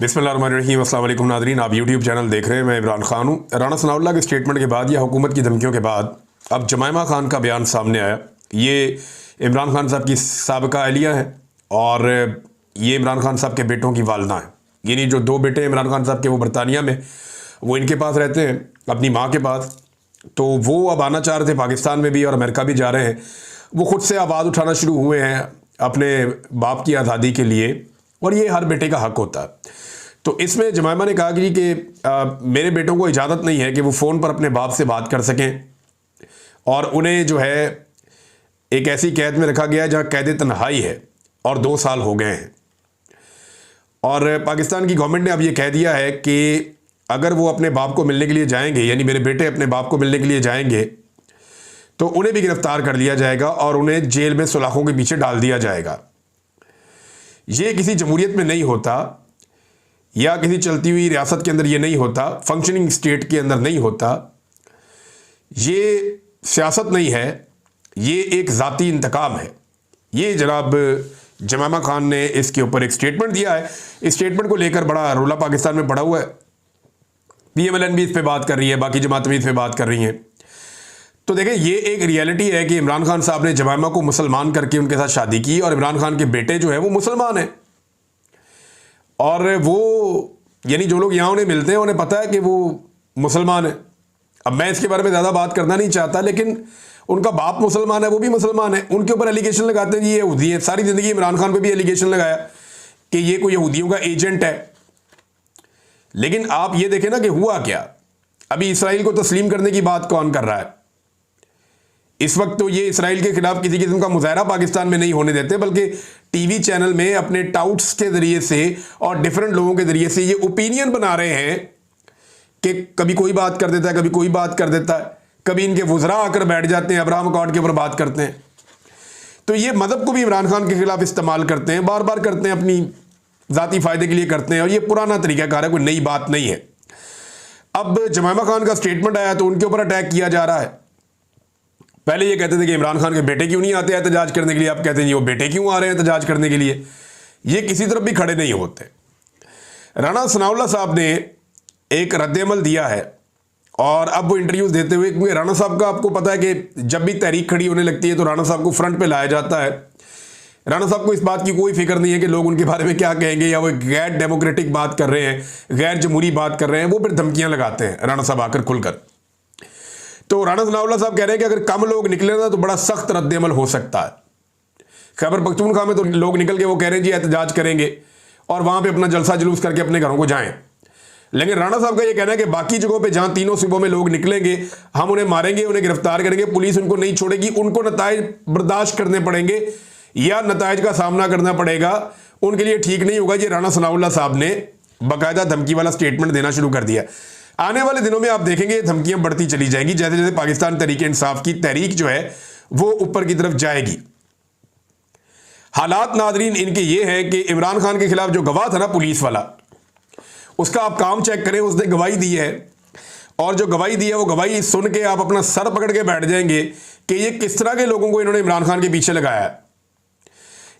बिस्मिल्लाहिर्रहमानिर्रहीम। अस्सलाम वालेकुम नाज़रीन, आप यूट्यूब चैनल देख रहे हैं। मैं इमरान खान हूँ। राना सनाउल्लाह के स्टेटमेंट के बाद या हुकूमत की धमकियों के बाद अब जमायमा खान का बयान सामने आया। ये इमरान खान साहब की साबिका अहलिया है और ये इमरान खान साहब के बेटों की वालदा हैं। यानी जो दो बेटे इमरान खान साहब के वो बरतानिया में, वो इनके पास रहते हैं अपनी माँ के पास। तो वो अब आना चाह रहे थे पाकिस्तान में भी और अमेरिका भी जा रहे हैं। वो ख़ुद से आवाज़ उठाना शुरू हुए हैं अपने बाप की आज़ादी के लिए, और ये हर बेटे का हक होता है। तो इसमें जमायमा ने कहा कि मेरे बेटों को इजाज़त नहीं है कि वो फ़ोन पर अपने बाप से बात कर सकें, और उन्हें जो है एक ऐसी कैद में रखा गया जहाँ कैद तन्हाई है और 2 साल हो गए हैं। और पाकिस्तान की गवर्नमेंट ने अब ये कह दिया है कि अगर वो अपने बाप को मिलने के लिए जाएंगे, यानी मेरे बेटे अपने बाप को मिलने के लिए जाएंगे, तो उन्हें भी गिरफ्तार कर लिया जाएगा और उन्हें जेल में सुलाखों के पीछे डाल दिया जाएगा। ये किसी जमहूरियत में नहीं होता, या किसी चलती हुई रियासत के अंदर ये नहीं होता, फंक्शनिंग स्टेट के अंदर नहीं होता। ये सियासत नहीं है, ये एक ज़ाती इंतकाम है। ये जनाब जमायमा खान ने इसके ऊपर एक स्टेटमेंट दिया है। इस स्टेटमेंट को लेकर बड़ा रोला पाकिस्तान में पड़ा हुआ है। PMLN भी इस पर बात कर रही है, बाकी जमातें भी इस पर बात कर रही हैं। तो देखें, ये एक रियलिटी है कि इमरान खान साहब ने जमायमा को मुसलमान करके उनके साथ शादी की, और इमरान खान के बेटे जो है वो मुसलमान हैं। और वो यानी जो लोग यहाँ उन्हें मिलते हैं उन्हें पता है कि वो मुसलमान है। अब मैं इसके बारे में ज़्यादा बात करना नहीं चाहता, लेकिन उनका बाप मुसलमान है, वो भी मुसलमान है। उनके ऊपर एलिगेशन लगाते हैं जी ये यहूदी है। सारी ज़िंदगी इमरान खान पे भी एलिगेशन लगाया कि ये कोई यहूदियों का एजेंट है। लेकिन आप ये देखें ना कि हुआ क्या। अभी इसराइल को तस्लीम करने की बात कौन कर रहा है? इस वक्त तो ये इसराइल के खिलाफ किसी किस्म का मुजाहरा पाकिस्तान में नहीं होने देते, बल्कि टीवी चैनल में अपने टाउट्स के जरिए से और डिफरेंट लोगों के जरिए से ये ओपिनियन बना रहे हैं कि कभी कोई बात कर देता है, कभी कोई बात कर देता है, कभी इनके वज़रा आकर बैठ जाते हैं, अब्राहम अकॉर्ड के ऊपर बात करते हैं। तो ये मदद को भी इमरान खान के खिलाफ इस्तेमाल करते हैं, बार बार करते हैं, अपनी ज़ाती फ़ायदे के लिए करते हैं, और ये पुराना तरीक़ाकार है, कोई नई बात नहीं है। अब जमायमा खान का स्टेटमेंट आया तो उनके ऊपर अटैक किया जा रहा है। पहले ये कहते थे कि इमरान खान के बेटे क्यों नहीं आते एहतजाज करने के लिए, अब कहते हैं जी वो बेटे क्यों आ रहे हैं एहतजाज करने के लिए। ये किसी तरफ भी खड़े नहीं होते। राना सनाउल्लाह साहब ने एक रद्द-ए-अमल दिया है, और अब वो इंटरव्यूज देते हुए, क्योंकि राना साहब का आपको पता है कि जब भी तहरीक खड़ी होने लगती है तो राना साहब को फ्रंट पे लाया जाता है। राना साहब को इस बात की कोई फिक्र नहीं है कि लोग उनके बारे में क्या कहेंगे, या वो गैर डेमोक्रेटिक बात कर रहे हैं, गैर जमहूरी बात कर रहे हैं। वो फिर धमकियां लगाते हैं राना साहब आकर खुलकर। तो राना सनाउल्लाह साहब कह रहे हैं कि अगर कम लोग निकले ना तो बड़ा सख्त रद्द-ए-अमल हो सकता है। खैबर पख्तूनख्वा में तो लोग निकल के वो कह रहे हैं जी एहतजाज करेंगे, और वहां पे अपना जलसा जुलूस करके अपने घरों को जाएं। लेकिन राना साहब का ये कहना है कि बाकी जगहों पे जहां तीनों सूबों में लोग निकलेंगे, हम उन्हें मारेंगे, उन्हें गिरफ्तार करेंगे, पुलिस उनको नहीं छोड़ेगी, उनको नताइज बर्दाश्त करने पड़ेंगे या नताइज का सामना करना पड़ेगा, उनके लिए ठीक नहीं होगा। ये राना सनाउल्लाह साहब ने बाकायदा धमकी वाला स्टेटमेंट देना शुरू कर दिया। आने वाले दिनों में आप देखेंगे धमकियां बढ़ती चली जाएंगी, जैसे जैसे पाकिस्तान तहरीक-ए-इंसाफ की तहरीक जो है वो ऊपर की तरफ जाएगी। हालात नादरीन इनके ये है कि इमरान खान के खिलाफ जो गवाह था ना पुलिस वाला, उसका आप काम चेक करें, उसने गवाही दी है, और जो गवाही दी है वो गवाही सुन के आप अपना सर पकड़ के बैठ जाएंगे कि ये किस तरह के लोगों को इन्होंने इमरान खान के पीछे लगाया है।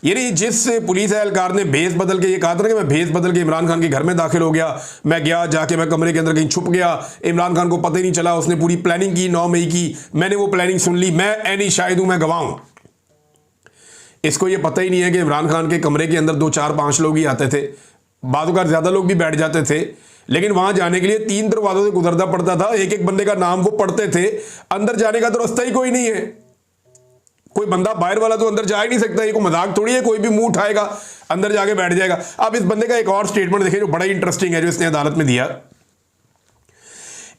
यानी जिस पुलिस एहलकार ने भेस बदल के ये कहा था कि मैं भेस बदल के इमरान खान के घर में दाखिल हो गया, मैं गया जाके मैं कमरे के अंदर कहीं छुप गया, इमरान खान को पता ही नहीं चला, उसने पूरी प्लानिंग की 9 मई की, मैंने वो प्लानिंग सुन ली, मैं ऐनी शाहिद हूं, मैं गवाह हूं। इसको ये पता ही नहीं है कि इमरान खान के कमरे के अंदर 2, 4, 5 लोग ही आते थे, बाज़ ज़्यादा लोग भी बैठ जाते थे, लेकिन वहां जाने के लिए 3 दरवाजों से गुजरना पड़ता था। एक एक बंदे का नाम वो पढ़ते थे, अंदर जाने का तो रास्ता ही कोई नहीं है। कोई बंदा बाहर वाला तो अंदर जा ही नहीं सकता, ये कोई मजाक थोड़ी है, कोई भी मुंह उठाएगा अंदर जाके बैठ जाएगा। अब इस बंदे का एक और स्टेटमेंट देखें जो बड़ा ही इंटरेस्टिंग है, जो इसने अदालत में दिया।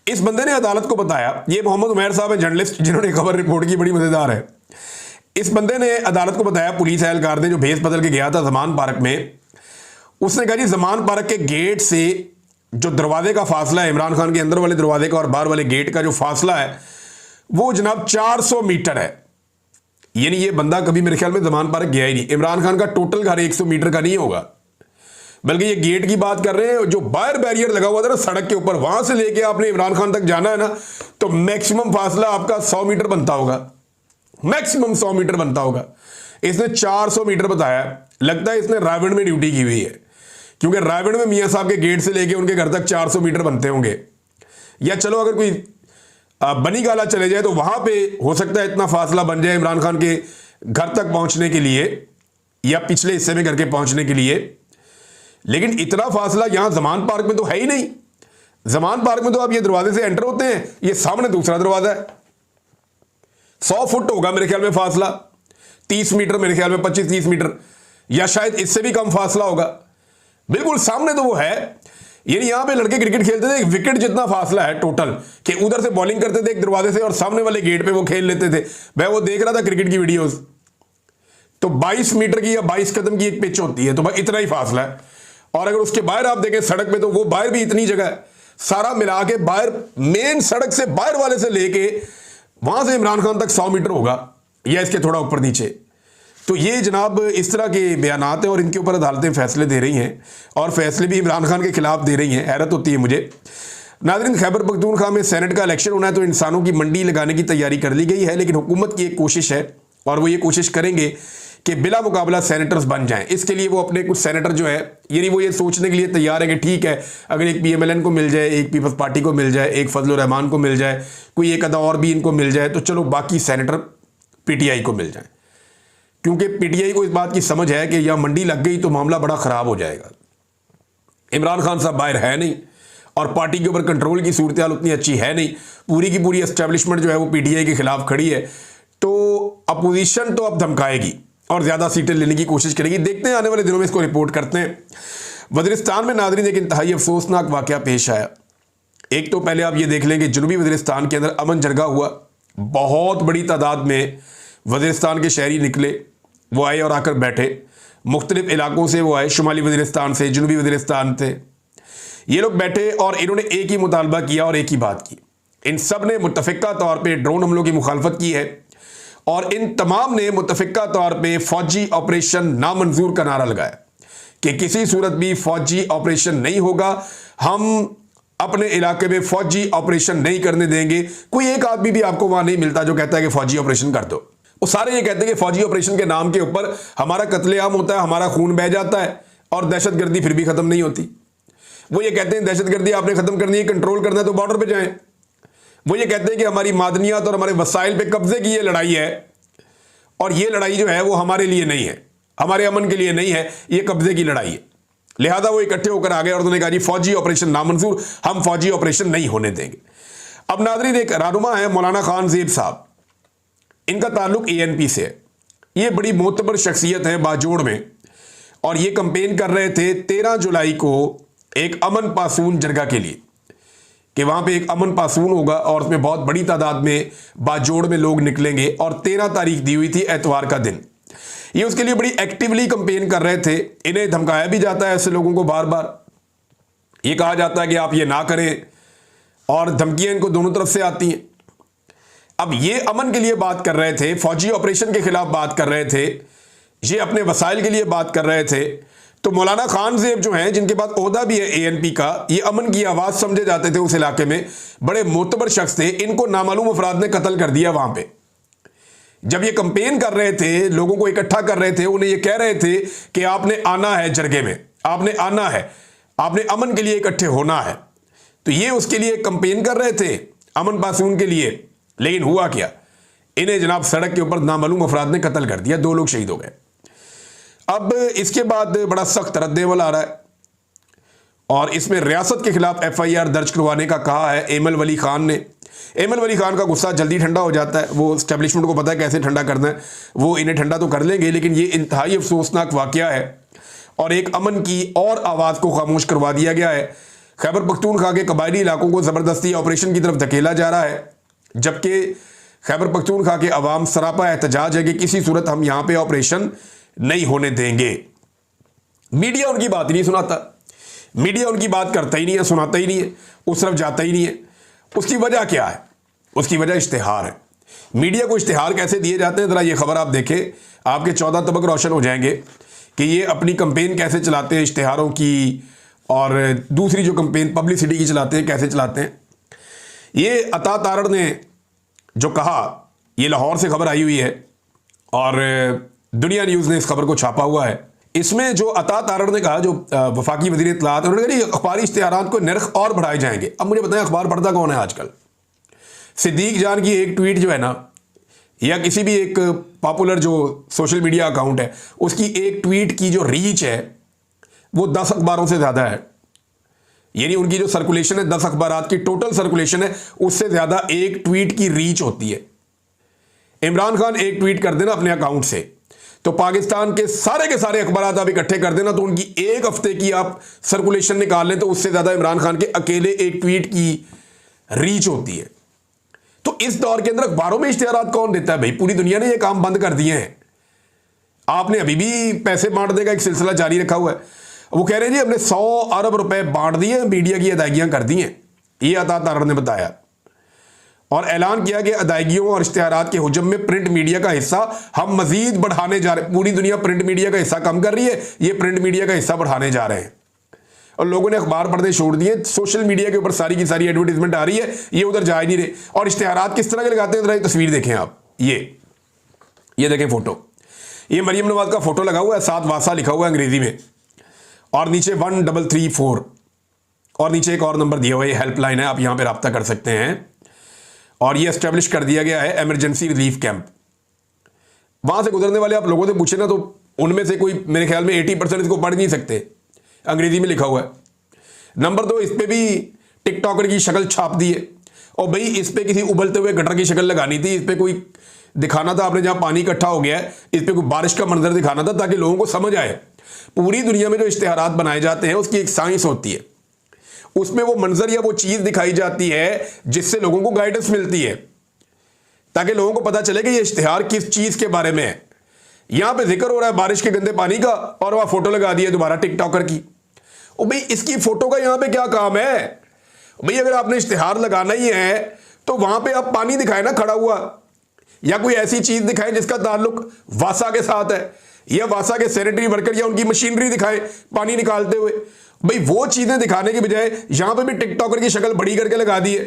इस बंदे ने अदालत को बताया, ये मोहम्मद उमैर साहब है जर्नलिस्ट जिन्होंने खबर रिपोर्ट की, बड़ी मजेदार है। इस बंदे ने अदालत को बताया, पुलिस एहलकार ने जो भेस बदल के गया था जमान पार्क में, उसने कहा जी जमान पार्क के गेट से जो दरवाजे का फासला है, इमरान खान के अंदर वाले दरवाजे का और बाहर वाले गेट का जो फासला है वो जनाब 400 मीटर है। यानी ये बंदा कभी मेरे ख्याल में जमान पार्क गया ही नहीं। इमरान खान का टोटल घर 100 मीटर का नहीं होगा, बल्कि ये गेट की बात कर रहे हैं। जो बाहर बैरियर लगा हुआ था ना सड़क के ऊपर, वहां से लेके आपने इमरान खान तक जाना है ना, तो मैक्सिमम फासला आपका 100 मीटर बनता होगा, मैक्सिमम 100 मीटर बनता होगा। इसने 400 मीटर बताया। लगता है इसने रावण में ड्यूटी की हुई है, क्योंकि रायगढ़ में मियां साहब के गेट से लेके उनके घर तक 400 मीटर बनते होंगे, या चलो अगर कोई बनीगाला चले जाए तो वहां पे हो सकता है इतना फासला बन जाए इमरान खान के घर तक पहुंचने के लिए या पिछले हिस्से में घर के पहुंचने के लिए। लेकिन इतना फासला यहां जमान पार्क में तो है ही नहीं। जमान पार्क में तो आप ये दरवाजे से एंटर होते हैं, ये सामने दूसरा दरवाजा है, 100 फुट होगा मेरे ख्याल में फासला, 30 मीटर मेरे ख्याल में, 25-30 मीटर, या शायद इससे भी कम फासला होगा। बिल्कुल सामने तो वो है। यानी यहां पे लड़के क्रिकेट खेलते थे, एक विकेट जितना फासला है टोटल, कि उधर से बॉलिंग करते थे एक दरवाजे से और सामने वाले गेट पे वो खेल लेते थे। मैं वो देख रहा था क्रिकेट की वीडियोस, तो 22 मीटर की या 22 कदम की एक पिच होती है, तो भाई इतना ही फासला है। और अगर उसके बाहर आप देखें सड़क पे, तो वो बाहर भी इतनी जगह है, सारा मिला के बाहर मेन सड़क से बाहर वाले से लेके वहां से इमरान खान तक 100 मीटर होगा या इसके थोड़ा ऊपर नीचे। तो ये जनाब इस तरह के बयानात हैं और इनके ऊपर अदालतें फैसले दे रही हैं, और फैसले भी इमरान खान के खिलाफ दे रही हैं। हैरत होती है मुझे। नाज़रीन, खैबर पख्तूनख्वा में सेनेट का इलेक्शन होना है, तो इंसानों की मंडी लगाने की तैयारी कर ली गई है, लेकिन हुकूमत की एक कोशिश है और वो ये कोशिश करेंगे कि बिला मुकाबला सेनेटर्स बन जाएं। इसके लिए वो अपने कुछ सेनेटर जो है, यानी वो ये सोचने के लिए तैयार है कि ठीक है, अगर एक PMLN को मिल जाए, एक पीपल्स पार्टी को मिल जाए, एक फजलुर रहमान को मिल जाए, कोई एक अदा और भी इनको मिल जाए, तो चलो बाकी सेनेटर PTI को मिल जाए। क्योंकि PTI को इस बात की समझ है कि यह मंडी लग गई तो मामला बड़ा खराब हो जाएगा। इमरान खान साहब बाहर है नहीं और पार्टी के ऊपर कंट्रोल की सूरत हाल उतनी अच्छी है नहीं, पूरी की पूरी एस्टेब्लिशमेंट जो है वो PTI के खिलाफ खड़ी है। तो अपोजिशन तो अब धमकाएगी और ज्यादा सीटें लेने की कोशिश करेगी। देखते हैं आने वाले दिनों में इसको रिपोर्ट करते हैं। वज़ीरिस्तान में नाज़रीन एक इंतहाई अफसोसनाक वाकया पेश आया। एक तो पहले आप ये देख लें कि जनूबी वज़ीरिस्तान के अंदर अमन जरगा हुआ, बहुत बड़ी तादाद में वज़ीरिस्तान के शहरी निकले, वो आए और आकर बैठे, मुख्तलिफ इलाकों से वो आए, शुमाली वज़ीरिस्तान से, जनूबी वज़ीरिस्तान से, ये लोग बैठे और इन्होंने एक ही मुतालबा किया और एक ही बात की। इन सब ने मुत्तफ़िका तौर पर ड्रोन हमलों की मुखालफत की है और इन तमाम ने मुत्तफ़िका तौर पे फौजी ऑपरेशन नामंजूर का नारा लगाया कि किसी सूरत भी फौजी ऑपरेशन नहीं होगा, हम अपने इलाके में फौजी ऑपरेशन नहीं करने देंगे। कोई एक आदमी भी आपको वहां नहीं मिलता जो कहता है कि फौजी ऑपरेशन कर दो। वो सारे ये कहते हैं कि फौजी ऑपरेशन के नाम के ऊपर हमारा कत्लेआम होता है, हमारा खून बह जाता है और दहशतगर्दी फिर भी खत्म नहीं होती। वो ये कहते हैं दहशतगर्दी आपने खत्म करनी है, कंट्रोल करना है तो बॉर्डर पर जाएं। वो ये कहते हैं कि हमारी मादनियात और हमारे वसाइल पे कब्जे की ये लड़ाई है और ये लड़ाई जो है वो हमारे लिए नहीं है, हमारे अमन के लिए नहीं है, ये कब्जे की लड़ाई है। लिहाजा वो इकट्ठे होकर आ गए और उन्होंने कहा जी फौजी ऑपरेशन नामंजूर, हम फौजी ऑपरेशन नहीं होने देंगे। अब नाज़रीन एक रहनुमा है मौलाना खान ज़ेब साहब, इनका ताल्लुक ANP से है। ये बड़ी मोतबर शख्सियत है बाजोड़ में और ये कंपेन कर रहे थे 13 जुलाई को एक अमन पासून जरगा के लिए कि वहां पे एक अमन पासून होगा और उसमें बहुत बड़ी तादाद में बाजोड़ में लोग निकलेंगे और 13 तारीख दी हुई थी एतवार का दिन। ये उसके लिए बड़ी एक्टिवली कंपेन कर रहे थे। इन्हें धमकाया भी जाता है ऐसे लोगों को, बार बार ये कहा जाता है कि आप ये ना करें और धमकियां इनको दोनों तरफ से आती हैं। अब ये अमन के लिए बात कर रहे थे, फौजी ऑपरेशन के खिलाफ बात कर रहे थे, ये अपने वसाइल के लिए बात कर रहे थे। तो मौलाना खान ज़ेब जो हैं, जिनके पास ओहदा भी है ANP का, ये अमन की आवाज़ समझे जाते थे उस इलाके में, बड़े मोतबर शख्स थे। इनको नामालूम अफराद ने कत्ल कर दिया वहां पे। जब ये कंपेन कर रहे थे, लोगों को इकट्ठा कर रहे थे, उन्हें ये कह रहे थे कि आपने आना है जरगे में, आपने आना है, आपने अमन के लिए इकट्ठे होना है। तो ये उसके लिए कंपेन कर रहे थे अमन पासून के लिए, लेकिन हुआ क्या, इन्हें जनाब सड़क के ऊपर नामालूम अफराद ने कत्ल कर दिया, 2 लोग शहीद हो गए। अब इसके बाद बड़ा सख्त रद्द-ए-अमल आ रहा है और इसमें रियासत के खिलाफ FIR दर्ज करवाने का कहा है एमल वली खान ने। एमल वली खान का गुस्सा जल्दी ठंडा हो जाता है, वो एस्टेब्लिशमेंट को पता है कैसे ठंडा करना है, वो इन्हें ठंडा तो कर लेंगे, लेकिन ये इंतहाई अफसोसनाक वाकया है और एक अमन की और आवाज़ को खामोश करवा दिया गया है। खैबर पख्तूनख्वा के कबायली इलाकों को ज़बरदस्ती ऑपरेशन की तरफ धकेला जा रहा है, जबकि खैबर पख्तूनख्वा के अवाम सरापा एहतजाज है कि किसी सूरत हम यहाँ पे ऑपरेशन नहीं होने देंगे। मीडिया उनकी बात ही नहीं सुनाता, मीडिया उनकी बात करता ही नहीं है, सुनाता ही नहीं है, उस तरफ जाता ही नहीं है। उसकी वजह क्या है? उसकी वजह इश्तिहार है। मीडिया को इश्तिहार कैसे दिए जाते हैं, ज़रा ये खबर आप देखें, आपके 14 तबक रोशन हो जाएंगे कि ये अपनी कंपेन कैसे चलाते हैं इश्तिहारों की, और दूसरी जो कंपेन पब्लिसिटी की चलाते हैं कैसे चलाते हैं। ये अता तारड़ ने जो कहा, ये लाहौर से खबर आई हुई है और दुनिया न्यूज़ ने इस खबर को छापा हुआ है इसमें जो अता तारड़ ने कहा, जो वफाकी वज़ीर इत्तलाआत, उन्होंने कहा अखबारी इश्तिहारात को नर्ख और बढ़ाए जाएंगे। अब मुझे बताएं अखबार पढ़ता कौन है आजकल? सिद्दीक जान की एक ट्वीट जो है ना, या किसी भी एक पॉपुलर जो सोशल मीडिया अकाउंट है, उसकी एक ट्वीट की जो रीच है वो 10 अखबारों से ज़्यादा है। यानी उनकी जो सर्कुलेशन है, 10 अखबारात की टोटल सर्कुलेशन है, उससे ज़्यादा एक ट्वीट की रीच होती है। इमरान खान एक ट्वीट कर देना अपने अकाउंट से, तो पाकिस्तान के सारे अखबारात आप इकट्ठे कर देना, तो उनकी एक हफ्ते की आप सर्कुलेशन निकाल लें तो उससे ज़्यादा इमरान खान के अकेले एक ट्वीट की रीच होती है। तो इस दौर के अंदर अखबारों में इश्तिहारात कौन देता है भाई? पूरी दुनिया ने ये काम बंद कर दिए हैं। आपने अभी भी पैसे बांटने का एक सिलसिला जारी रखा हुआ है। वो कह रहे हैं जी हमने 100 अरब रुपए बांट दिए, मीडिया की अदायगियां कर दी हैं, ये अता तारड़ ने बताया। और ऐलान किया कि अदायगियों और इश्तिहारात के हुजम में प्रिंट मीडिया का हिस्सा हम मजीद बढ़ाने जा रहे हैं। पूरी दुनिया प्रिंट मीडिया का हिस्सा कम कर रही है, ये प्रिंट मीडिया का हिस्सा बढ़ाने जा रहे हैं। और लोगों ने अखबार पढ़ने छोड़ दिए, सोशल मीडिया के ऊपर सारी की सारी एडवर्टीजमेंट आ रही है, ये उधर जा ही नहीं रहे। और इश्तिहारात किस तरह के लगाते हैं, तस्वीर देखें आप, ये देखें फोटो, ये मरियम नवाज का फोटो लगा हुआ है, 7 वासा लिखा हुआ है अंग्रेजी में, और नीचे 1334, और नीचे एक और नंबर दिया हुआ है, हेल्पलाइन है, आप यहां पे रब्ता कर सकते हैं। और ये एस्टेब्लिश कर दिया गया है इमरजेंसी रिलीफ कैंप। वहां से गुजरने वाले आप लोगों से पूछे ना, तो उनमें से कोई मेरे ख्याल में 80% इसको पढ़ नहीं सकते, अंग्रेजी में लिखा हुआ है। नंबर 2, इस पे भी टिकटॉकर की शक्ल छाप दी है। और भाई इस पे किसी उबलते हुए गटर की शक्ल लगानी थी, इस पे कोई दिखाना था, आपने जहां पानी इकट्ठा हो गया है, इस पे कोई बारिश का मंजर दिखाना था, ताकि लोगों को समझ आए। पूरी दुनिया में जो इश्तिहारात बनाए जाते हैं उसकी एक साइंस होती है, उसमें वो मंजर या वो चीज दिखाई जाती है जिससे लोगों को गाइडेंस मिलती है, ताकि लोगों को पता चले कि ये इश्तिहार किस चीज के बारे में है। यहां पे जिक्र हो रहा है बारिश के गंदे पानी का, और वहां फोटो लगा दी है दोबारा टिकटॉकर की। ओ भाई इसकी फोटो का यहां पे क्या काम है भाई? अगर आपने इश्तिहार लगाना ही है तो वहां पे आप पानी दिखाए ना खड़ा हुआ, या कोई ऐसी चीज दिखाए जिसका ताल्लुक वासा के साथ है, या वासा के सैनिटरी वर्कर या उनकी मशीनरी दिखाए पानी निकालते हुए। भाई वो चीजें दिखाने के बजाय यहां पे भी टिकटॉकर की शक्ल बड़ी करके लगा दी है।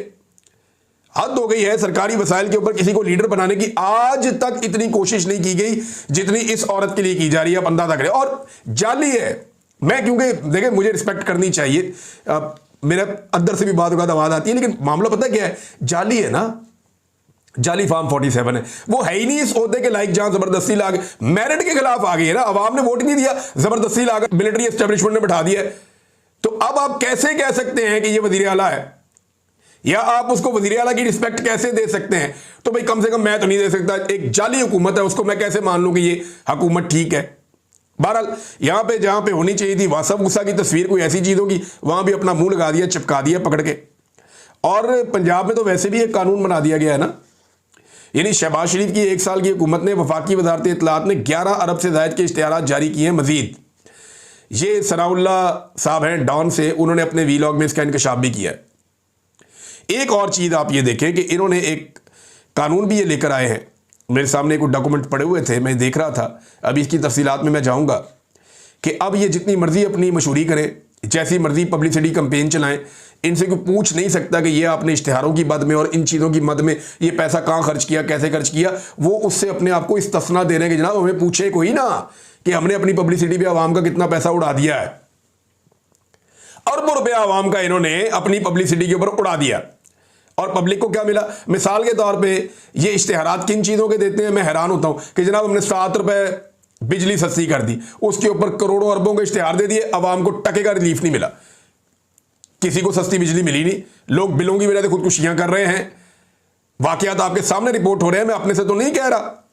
हद हो गई है सरकारी वसाइल के ऊपर किसी को लीडर बनाने की। आज तक इतनी कोशिश नहीं की गई जितनी इस औरत के लिए की जा रही है, आप अंदाजा करें। और जाली है, मैं क्योंकि देखें मुझे रिस्पेक्ट करनी चाहिए, मेरे अंदर से भी बात आवाज आती है, लेकिन मामला पता क्या है, जाली है ना, जाली फार्म 47 है, वो है ही नहीं इस ओहदे के लायक जहां जबरदस्ती ला के मेरिट के खिलाफ आ गई है ना, अवाम ने वोट नहीं दिया, जबरदस्ती ला के मिलिट्री एस्टेब्लिशमेंट ने बैठा दिया। तो अब आप कैसे कह सकते हैं कि ये वजीर आला है, या आप उसको वजीर आला की रिस्पेक्ट कैसे दे सकते हैं? तो भाई कम से कम मैं तो नहीं दे सकता, एक जाली हुकूमत है उसको मैं कैसे मान लूं कि ये हुकूमत ठीक है। बहरहाल यहां पे जहां पे होनी चाहिए थी वासा वूसा की तस्वीर कोई ऐसी चीज होगी, वहां भी अपना मुंह लगा दिया, चिपका दिया पकड़ के। और पंजाब में तो वैसे भी एक कानून बना दिया गया है ना, यानी शहबाज शरीफ की 1 साल की हुकूमत ने वफाकी वजारत इत्तलाआत ने 11 अरब से ज़ायद के इश्तिहारात जारी किए हैं मजीद। ये सनाउल्लाह साहब हैं डॉन से, उन्होंने अपने वीलॉग में इसका इंकशाफ भी किया है। एक और चीज़ आप ये देखें कि इन्होंने एक कानून भी ये लेकर आए हैं, मेरे सामने कुछ डॉक्यूमेंट पड़े हुए थे, मैं देख रहा था, अभी इसकी तफसीलात में मैं जाऊँगा कि अब ये जितनी मर्जी अपनी मशहूरी करें, जैसी मर्जी पब्लिसिटी कैंपेन चलाएं, इनसे कोई पूछ नहीं सकता कि ये आपने इश्तिहारों की मद में और इन चीज़ों की मद में ये पैसा कहाँ खर्च किया, कैसे खर्च किया। वो उससे अपने आप को इस्तिस्ना दे रहे हैं कि जनाब हमें पूछे कोई ना कि हमने अपनी पब्लिसिटी पे आवाम का कितना पैसा उड़ा दिया है। अरबों रुपया आवाम का इन्होंने अपनी पब्लिसिटी के ऊपर उड़ा दिया, और पब्लिक को क्या मिला? मिसाल के तौर पे ये इश्तिहारात किन चीज़ों के देते हैं, मैं हैरान होता हूँ कि जनाब हमने 7 रुपए बिजली सस्ती कर दी, उसके ऊपर करोड़ों अरबों के इश्तिहार दे दिए, आवाम को टके का रिलीफ नहीं मिला, किसी को सस्ती बिजली मिली नहीं, लोग बिलों की वजह से खुदकुशियां कर रहे हैं। वाकयात आपके सामने रिपोर्ट हो रहे हैं, मैं अपने से तो नहीं कह रहा,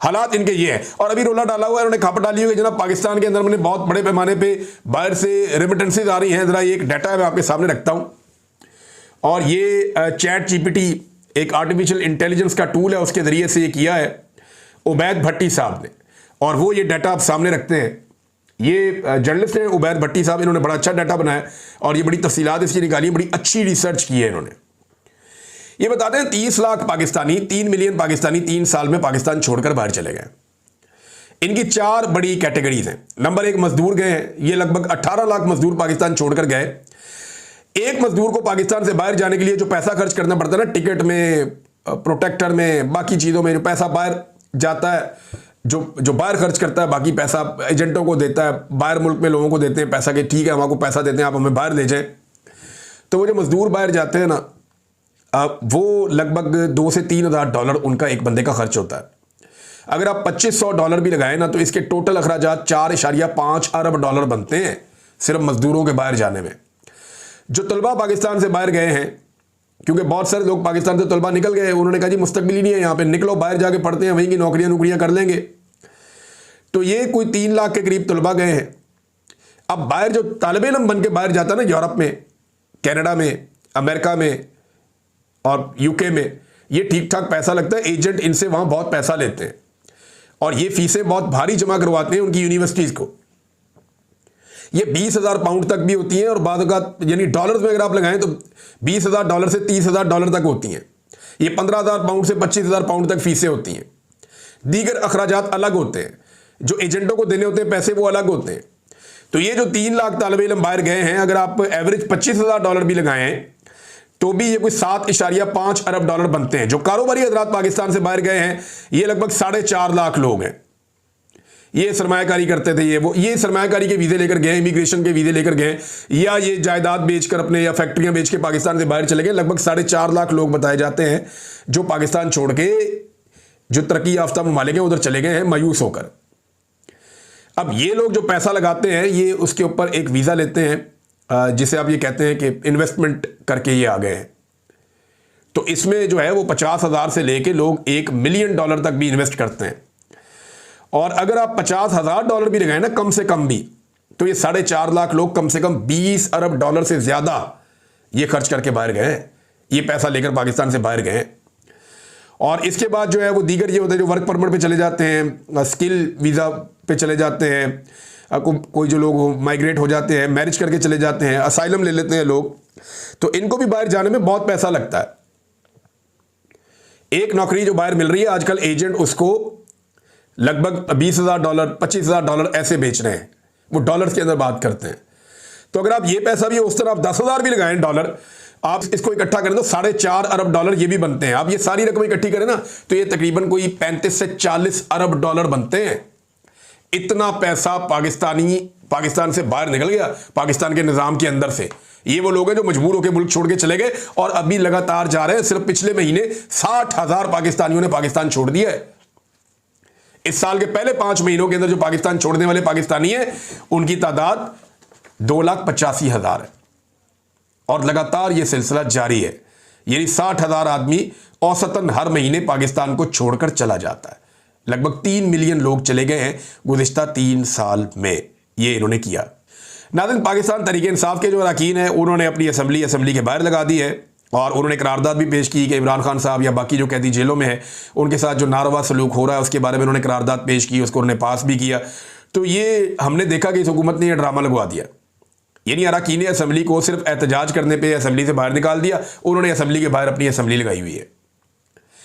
हालात इनके ये हैं। और अभी रोला डाला हुआ है, उन्होंने खप डाली हुई जनाब पाकिस्तान के अंदर मैंने बहुत बड़े पैमाने पे बाहर से रेमिटेंसेज आ रही हैं। जरा एक डाटा है मैं आपके सामने रखता हूं, और ये चैट जीपीटी एक आर्टिफिशियल इंटेलिजेंस का टूल है, उसके जरिए से ये किया है उबैद भट्टी साहब ने, और वो ये डाटा आप सामने रखते हैं। ये जर्नलिस्ट हैं उबैद भट्टी साहब, इन्होंने बड़ा अच्छा डाटा बनाया और ये बड़ी तफसीलात इसकी निकाली, बड़ी अच्छी रिसर्च की है इन्होंने। ये बताते हैं 30 लाख पाकिस्तानी, 3 मिलियन पाकिस्तानी 3 साल में पाकिस्तान छोड़कर बाहर चले गए। इनकी 4 बड़ी कैटेगरीज हैं। नंबर 1 मजदूर गए हैं, ये लगभग 18 लाख मजदूर पाकिस्तान छोड़कर गए। एक मजदूर को पाकिस्तान से बाहर जाने के लिए जो पैसा खर्च करना पड़ता है ना, टिकट में, प्रोटेक्टर में, बाकी चीज़ों में जो पैसा बाहर जाता है, जो बाहर खर्च करता है, बाकी पैसा एजेंटों को देता है, बाहर मुल्क में लोगों को देते हैं पैसा, कि ठीक है हम आपको पैसा देते हैं, आप हमें बाहर ले जाएं। तो वो जो मजदूर बाहर जाते हैं ना, वो लगभग 2 से 3 हज़ार डॉलर उनका एक बंदे का खर्च होता है। अगर आप 2500 डॉलर भी लगाएं ना, तो इसके टोटल अखराजात 4.5 अरब डॉलर बनते हैं सिर्फ मजदूरों के बाहर जाने में। जो तलबा पाकिस्तान से बाहर गए हैं, क्योंकि बहुत सारे लोग पाकिस्तान से तलबा निकल गए, उन्होंने कहा जी मुस्तकबिल ही नहीं है यहाँ पे, निकलो बाहर जाके पढ़ते हैं, वहीं की नौकरियां कर लेंगे। तो ये कोई 3 लाख के करीब तलबा गए हैं। अब बाहर जो तालिब इल्म बन के बाहर जाता है ना, यूरोप में, कनाडा में, अमेरिका में और यूके में, ये ठीक ठाक पैसा लगता है, एजेंट इनसे वहाँ बहुत पैसा लेते हैं और ये फीसें बहुत भारी जमा करवाते हैं उनकी यूनिवर्सिटीज़ को। ये 20,000 पाउंड तक भी होती हैं और बाद का, यानी डॉलर्स में अगर आप लगाएं तो 20,000 डॉलर से 30,000 डॉलर तक होती हैं। ये 15,000 पाउंड से 25,000 पाउंड तक फीसें होती हैं। दीगर अखराजात अलग होते हैं, जो एजेंटों को देने होते हैं पैसे वो अलग होते हैं। तो ये जो 3 लाख तालिब इल्म बाहर गए हैं, अगर आप एवरेज 25,000 डॉलर भी लगाएं तो भी ये कोई 7.5 अरब डॉलर बनते हैं। जो कारोबारी हजरात पाकिस्तान से बाहर गए हैं, ये लगभग 4.5 लाख लोग हैं। ये सरमायाकारी करते थे, ये सरमायाकारी के वीज़े लेकर गए, इमिग्रेशन के वीज़े लेकर गए, या ये जायदाद बेचकर अपने, या फैक्ट्रियां बेच के पाकिस्तान से बाहर चले गए। लगभग 4.5 लाख लोग बताए जाते हैं जो पाकिस्तान छोड़ के जो तरक्की याफ्ता ममालिक हैं उधर चले गए हैं मायूस होकर। अब ये लोग जो पैसा लगाते हैं, ये उसके ऊपर एक वीज़ा लेते हैं जिसे आप ये कहते हैं कि इन्वेस्टमेंट करके ये आ गए हैं। तो इसमें जो है वो 50,000 से लेके लोग 1 मिलियन डॉलर तक भी इन्वेस्ट करते हैं। और अगर आप 50,000 डॉलर भी लगाए ना कम से कम भी, तो ये 4.5 लाख लोग कम से कम 20 अरब डॉलर से ज़्यादा ये खर्च करके बाहर गए हैं, ये पैसा लेकर पाकिस्तान से बाहर गए हैं। और इसके बाद जो है वो दीगर ये होते हैं जो वर्क परमिट पे चले जाते हैं, स्किल वीज़ा पे चले जाते हैं, कोई जो लोग माइग्रेट हो जाते हैं, मैरिज करके चले जाते हैं, असाइलम ले लेते हैं लोग, तो इनको भी बाहर जाने में बहुत पैसा लगता है। एक नौकरी जो बाहर मिल रही है आजकल, एजेंट उसको लगभग 20,000 डॉलर, 25,000 डॉलर ऐसे बेच रहे हैं, वो डॉलर्स के अंदर बात करते हैं। तो अगर आप ये पैसा भी उस तरह आप 10,000 भी लगाएं डॉलर, आप इसको इकट्ठा करें तो 4.5 अरब डॉलर ये भी बनते हैं। आप ये सारी रकम इकट्ठी करें ना, तो ये तकरीबन कोई 35 से 40 अरब डॉलर बनते हैं। इतना पैसा पाकिस्तान से बाहर निकल गया, पाकिस्तान के निज़ाम के अंदर से। ये वो लोग हैं जो मजबूर होकर मुल्क छोड़ के चले गए और अभी लगातार जा रहे हैं। सिर्फ पिछले महीने 60,000 पाकिस्तानियों ने पाकिस्तान छोड़ दिया है। इस साल के पहले 5 महीनों के अंदर जो पाकिस्तान छोड़ने वाले पाकिस्तानी हैं, उनकी तादाद 2,85,000 है और लगातार ये सिलसिला जारी है। यानी 60,000 आदमी औसतन हर महीने पाकिस्तान को छोड़कर चला जाता है। लगभग 3 मिलियन लोग चले गए हैं गुज़िश्ता 3 साल में, ये इन्होंने किया। नाज़रीन, पाकिस्तान तहरीक इंसाफ के जो अरकान हैं उन्होंने अपनी असम्बली के बाहर लगा दी है और उन्होंने करारदाद भी पेश की कि इमरान खान साहब या बाकी जो कैदी जेलों में है उनके साथ जो नारवा सलूक हो रहा है उसके बारे में उन्होंने करारदाद पेश की, उसको उन्होंने पास भी किया। तो ये हमने देखा कि इस हुकूमत ने यह ड्रामा लगवा दिया, यानी अरकान असम्बली को सिर्फ एहतजाज करने पर असम्बली से बाहर निकाल दिया। उन्होंने असम्बली के बाहर अपनी असम्बली लगाई हुई है।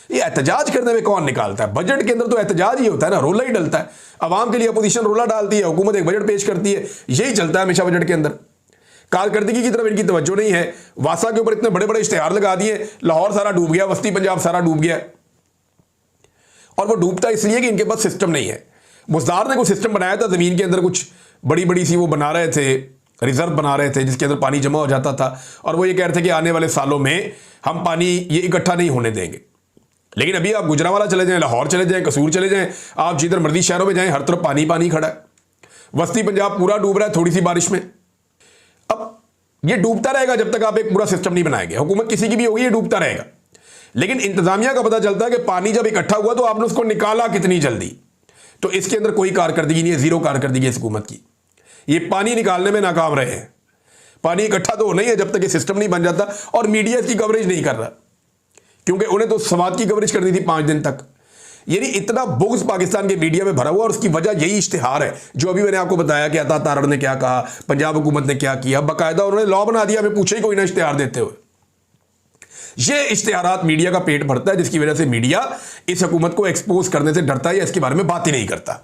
ये एहतजाज करने में कौन निकालता है? बजट के अंदर तो एहतजाज ही होता है ना, रोला ही डलता है। अवाम के लिए अपोजिशन रोला डालती है, हुकूमत एक बजट पेश करती है, यही चलता है हमेशा बजट के अंदर। कारकर्दगी की तरफ इनकी तवज्जो नहीं है। वासा के ऊपर इतने बड़े बड़े इश्तिहार लगा दिए, लाहौर सारा डूब गया, वस्ती पंजाब सारा डूब गया। और वो डूबता इसलिए कि इनके पास सिस्टम नहीं है। मुज़दार ने कोई सिस्टम बनाया था, ज़मीन के अंदर कुछ बड़ी बड़ी सी वो बना रहे थे, रिजर्व बना रहे थे जिसके अंदर पानी जमा हो जाता था, और वो ये कह रहे थे कि आने वाले सालों में हम पानी ये इकट्ठा नहीं होने देंगे। लेकिन अभी आप गुजरावाला चले जाएं, लाहौर चले जाएं, कसूर चले जाएं, आप जिधर मर्जी शहरों में जाएं, हर तरफ पानी पानी खड़ा है। वस्ती पंजाब पूरा डूब रहा है थोड़ी सी बारिश में। अब ये डूबता रहेगा जब तक आप एक पूरा सिस्टम नहीं बनाएंगे। हुकूमत किसी की भी होगी, ये डूबता रहेगा। लेकिन इंतजामिया का पता चलता है कि पानी जब इकट्ठा हुआ तो आपने उसको निकाला कितनी जल्दी। तो इसके अंदर कोई कारकर्दगी नहीं है, जीरो कारकर्दगी है इस हुकूमत की। ये पानी निकालने में नाकाम रहे हैं। पानी इकट्ठा तो नहीं है जब तक ये सिस्टम नहीं बन जाता, और मीडिया इसकी कवरेज नहीं कर रहा, क्योंकि उन्हें तो समाज की कवरेज करनी थी 5 दिन तक। यानी इतना बुग़्ज़ पाकिस्तान के मीडिया में भरा हुआ, और उसकी वजह यही इश्तिहार है जो अभी मैंने आपको बताया कि अता तारड़ ने क्या कहा, पंजाब हुकूमत ने क्या किया। बाकायदा उन्होंने लॉ बना दिया, हमें पूछे ही कोई ना इश्तिहार देते हुए। ये इश्तिहारात मीडिया का पेट भरता है, जिसकी वजह से मीडिया इस हुकूमत को एक्सपोज करने से डरता है या इसके बारे में बात ही नहीं करता।